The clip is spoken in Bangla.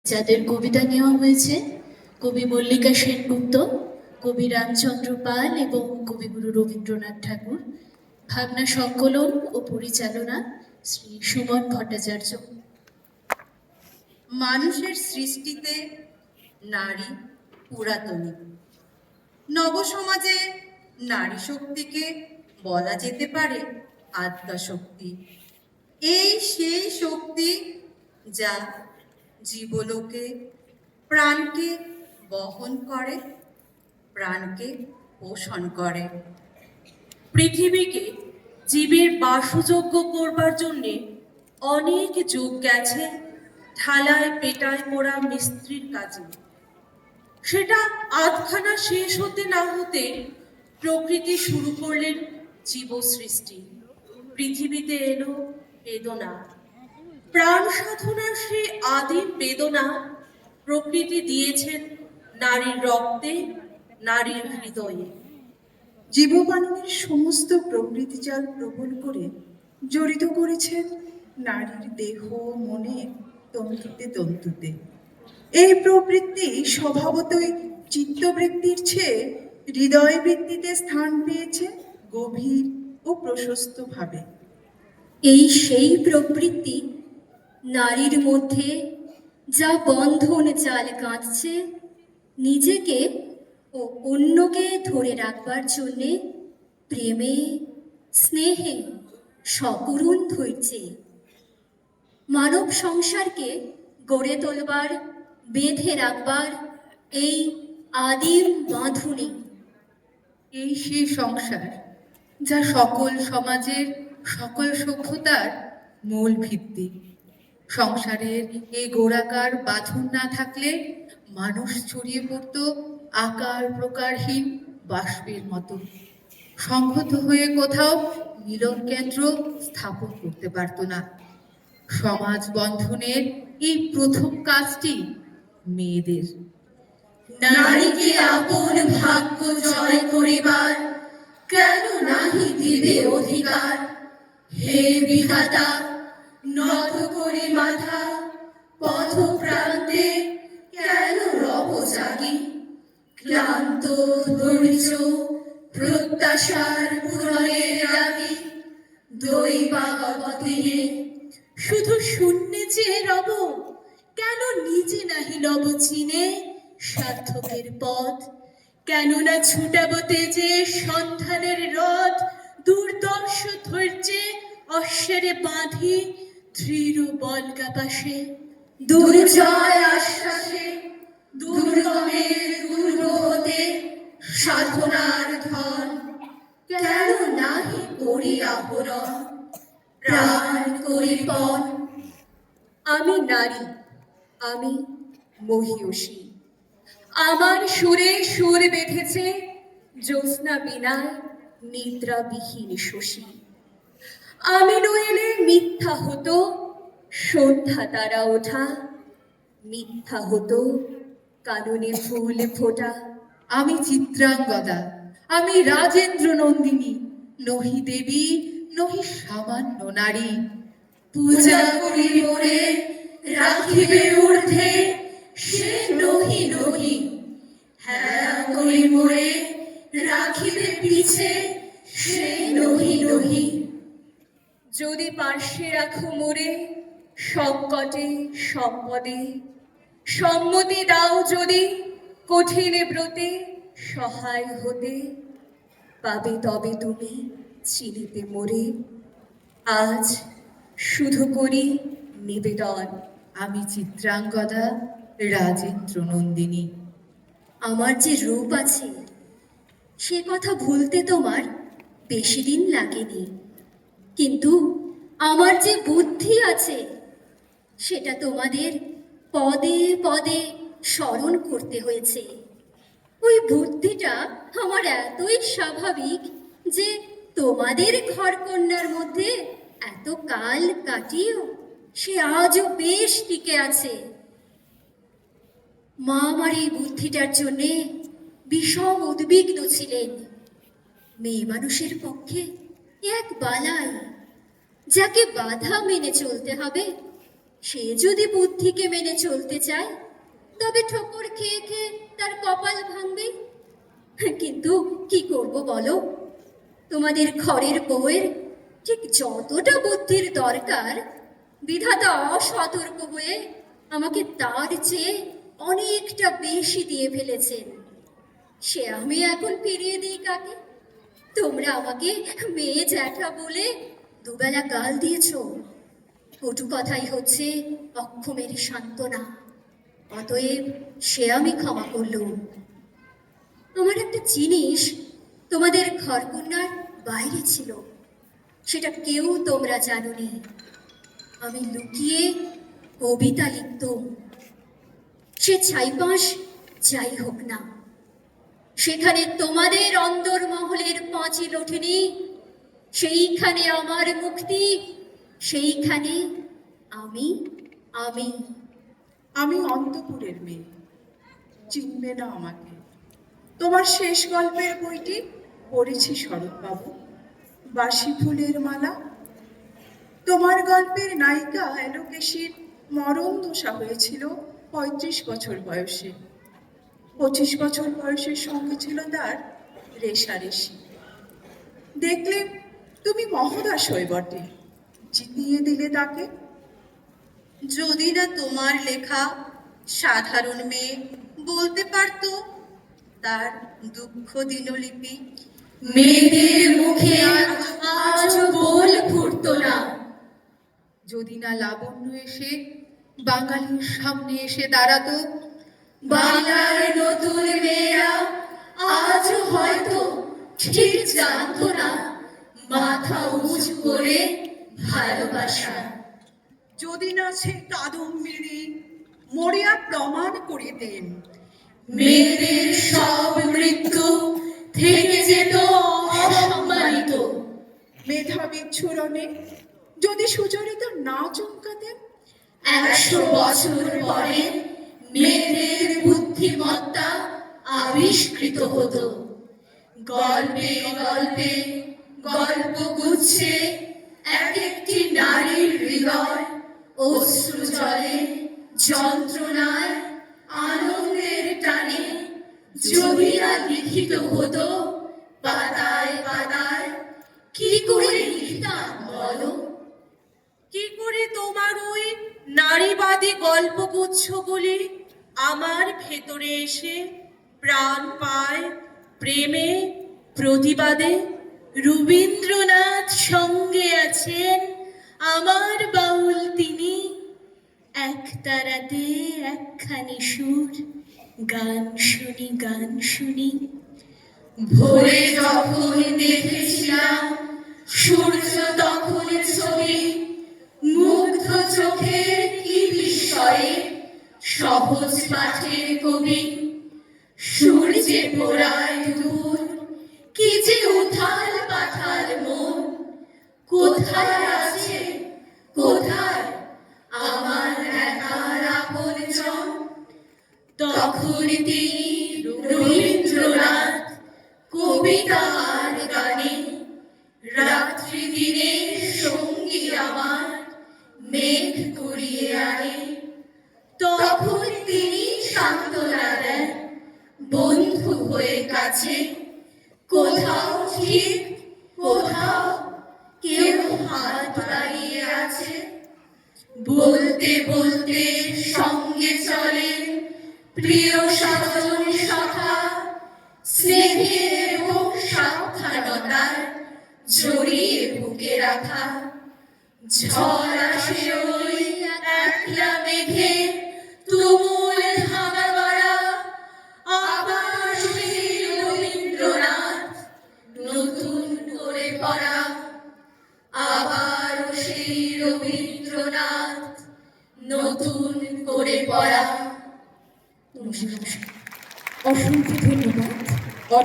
যাদের কবিতা নেওয়া হয়েছে কবি মল্লিকা সেনগুপ্ত, কবি রামচন্দ্র পাল এবং কবিগুরু রবীন্দ্রনাথ ঠাকুর। ভাবনা সংকলন ও পরিচালনা শ্রী সুমন ভট্টাচার্য। মানুষের সৃষ্টিতে নারী পুরাতনী। নবসমাজে নারী শক্তিকে বলা যেতে পারে আদ্যাশক্তি। এই সেই শক্তি যা জীবলোকে প্রাণকে বহন করে, প্রাণকে পোষণ করে। পৃথিবীকে জীবের বাসযোগ্য করবার জন্যে অনেক যুগ গেছে ঢালায় পেটায় মোড়া মিস্ত্রির কাজে। সেটা আধখানা শেষ হতে না হতে প্রকৃতি শুরু করলেন জীব সৃষ্টি। পৃথিবীতে এলো বেদনা, প্রাণ সাধনার সেই আদিম বেদনা প্রকৃতি দিয়েছেন নারীর রক্তে, নারীর হৃদয়ে। জীববাণীর সমস্ত প্রকৃতিজাল প্রবল করে জড়িত করেছেন নারীর দেহ মনে তন্তুতে তন্তুতে। এই প্রবৃত্তি স্বভাবতই চিত্তবৃত্তির চেয়ে হৃদয় বৃত্তিতে স্থান পেয়েছে গভীর ও প্রশস্ত ভাবে। এই সেই প্রবৃত্তি নারীর মধ্যে যা বন্ধন জাল কাঁদছে নিজেকে ও অন্যকে ধরে রাখবার জন্যে প্রেমে, স্নেহে, সকরুণ ধৈর্যে মানব সংসারকে গড়ে তোলবার, বেঁধে রাখবার এই আদিম বাঁধুনি। এই সেই সংসার যা সকল সমাজের, সকল সভ্যতার মূল ভিত্তি। সংসারের এই গোড়াকার বাঁধন না থাকলে মানুষ ছড়িয়ে পড়ত আকার প্রকারহীন বাষ্পের মতো, সংহত হয়ে কোথাও মিলন কেন্দ্র স্থাপন করতে পারত না। সমাজ বন্ধনের এই প্রথম কাজটি মেয়েদের। নারীকে আপন ভাগ্য জয় করিবার কেন নাহি দিবে অধিকার? হে বিধাতা, নত করে মাথা পথ প্রান্তে কেন রব জাগি? ক্লান্ত ধৈর্য প্রত্যাশার পূরণের লাগি দৈবাগতিনে শুধু শূন্যে চেয়ে রব, কেন নিজে নাহি লব চিনে সার্থকের পথ? কেননা ছুটাব তেজে সন্ধানের রথ, দুর্দর্শ ধৈর্যে অশ্বারে বাঁধি দৃঢ় বলগা পাশে। দুর্জয় আশ্বাসে দুর্গমের দুর্গ হতে সাধনার ধন কেন নাহি করি আহরণ? প্রাণ করি পণ। আমি নারী, আমি মহীয়সী। আমার সুরে সুর বেঁধেছে জ্যোৎস্না বিনায় নিদ্রাবিহীন শশী। আমি নইলে মিথ্যা হতো সন্ধ্যা তারা ওঠা, মিথ্যা হতো কাননে ফুল ফোটা। আমি চিত্রাঙ্গদা, আমি রাজেন্দ্র নন্দিনী, নহি দেবী নহি সামান্য নারী। পূজা করি মোরে রাখিবে ঊর্ধ্বে সে নহি নহি, হেলা করি মোরে রাখিবে পিছে সে নহি নহি। যদি পার্শ্বে রাখো মোরে সংকটে সম্পদে, সম্মতি দাও যদি কঠিন ব্রতে সহায় হতে, পাবে তবে তুমি চিনিতে মোরে। আজ শুধু করি নিবেদন, আমি চিত্রাঙ্গদা, রাজেন্দ্র নন্দিনী। আমার যে রূপ আছে সে কথা ভুলতে তোমার বেশি দিন লাগেনি, কিন্তু আমার যে বুদ্ধি আছে সেটা তোমাদের পদে পদে স্মরণ করতে হয়েছে। ওই বুদ্ধিটা আমার এতই স্বাভাবিক যে তোমাদের ঘরকন্যার মধ্যে এত কাল কাটিয়েও সে আজও বেশ টিকে আছে। মা আমার এই বুদ্ধিটার জন্যে বিষম উদ্বিগ্ন ছিলেন। মেয়ে মানুষের পক্ষে এক বালাই, যাকে বাধা মেনে চলতে হবে সে যদি বুদ্ধিকে মেনে চলতে চায় তবে ঠোকর খেয়ে খেয়ে তার কপাল ভাঙবে। কিন্তু কি করব বলো, তোমাদের ঘরের বউয়ের ঠিক যতটা বুদ্ধির দরকার, বিধাতা অসতর্ক হয়ে আমাকে তার চেয়ে অনেকটা বেশি দিয়ে ফেলেছেন। সে আমি এখন ফিরিয়ে দিই কাকে? তোমরা আমাকে মেয়ে জ্যাঠা বলে দুবেলা গাল দিয়েছো। কটু কথাই হচ্ছে অক্ষমের সান্ত্বনা। অতএব সে আমি ক্ষমা করলুম। আমার একটা জিনিস তোমাদের ঘরকন্যার বাইরে ছিল, সেটা কেউ তোমরা জানোনি। আমি লুকিয়ে কবিতা লিখতুম। সে ছাইপাশ যাই হোক না, সেখানে তোমাদের অন্দরমহলের পাঁচিল ওঠেনি, সেইখানে আমার মুক্তি, সেইখানে আমি আমি আমি অন্তপুরের মেয়ে, চিনবে না আমাকে। তোমার শেষ গল্পের বইটি পড়েছি শরৎবাবু, বাসি ফুলের মালা। তোমার গল্পের নায়িকা এলোকেশীর মরণ দশা হয়েছিল 35 বছর বয়সে। 25 বছর বয়সের সঙ্গে ছিল তার রেশারেশি। দেখলে তুমি মহোদয় বটে, জিতিয়ে দিলে তাকে। যদি না তোমার লেখা সাধারণ মেয়ে বলতে পারতো তার দুঃখ দিনলিপি। মেয়েদের মুখে আজও বল ফুটতো না। যদি না লাবণ্য এসে বাঙালির সামনে এসে দাঁড়াতো, বাংলার নতুন মেয়েরা আজও হয়তো ঠিক জানতো না মাথা উঁচু করে ভালোবাসা। যদি না সে কাদম্বিনী মরিয়া প্রমাণ করে দেন, মেয়েদের সব মৃত্যু থেকে যেত অসম্মানিত। মেধা বিচ্ছুরণে যদি সুচরিতা না চমকাতেন, 100 বছর পরে মেয়েদের বুদ্ধিমত্তা আবিষ্কৃত হতো। গল্পে গল্পে গল্প গুচ্ছে এক একটি নারীর হৃদয় অশ্রু জলে, যন্ত্রণায়, আনন্দের টানে যদি না লিখিত হতো পাতায় পাতায়, কি করে লিখতাম বলো? কি করে তোমার ওই নারীবাদী গল্পগুচ্ছগুলি আমার ভেতরে এসে প্রাণ পায় প্রেমে, প্রতিবাদে? রবীন্দ্রনাথ সঙ্গে আছেন আমার বাউল তিনি, এক তারাতে একখানি সুর, গান শুনি গান শুনি। ভোরে যখন দেখেছিলাম সূর্য তখন ছবি, মুগ্ধ চোখের কি বিস্ময়ে সহজ পাঠের কবি। সূর্যে পোড়ায় দুপুর, কি যে উথাল পাথাল মন। কোথায় আছে কোথায় আমার একার আপনজন? তখন তিনি রবীন্দ্রনাথ কবিতা আর গানে রাত্রি দিনের সঙ্গী আমার মেঘ করিয়ে আনে। তখন তিনি সান্ত্বনা দেন বন্ধু হয়ে কাছে। কোথাও ঠিক কোথাও কেউ হাত বাড়িয়ে আছে। বলতে বলতে সঙ্গে চলে প্রিয় স্বজন সখা, স্নেহের এবং সাবধানতার জড়িয়ে বুকে রাখা। ঝড় আসে ওই একলা মেঘে তুমুল হাওয়া গড়া, আবার সেই রবীন্দ্রনাথ নতুন করে পড়া। আবার সেই রবীন্দ্রনাথ নতুন করে পড়া। অসংখ্য ধন্যবাদ।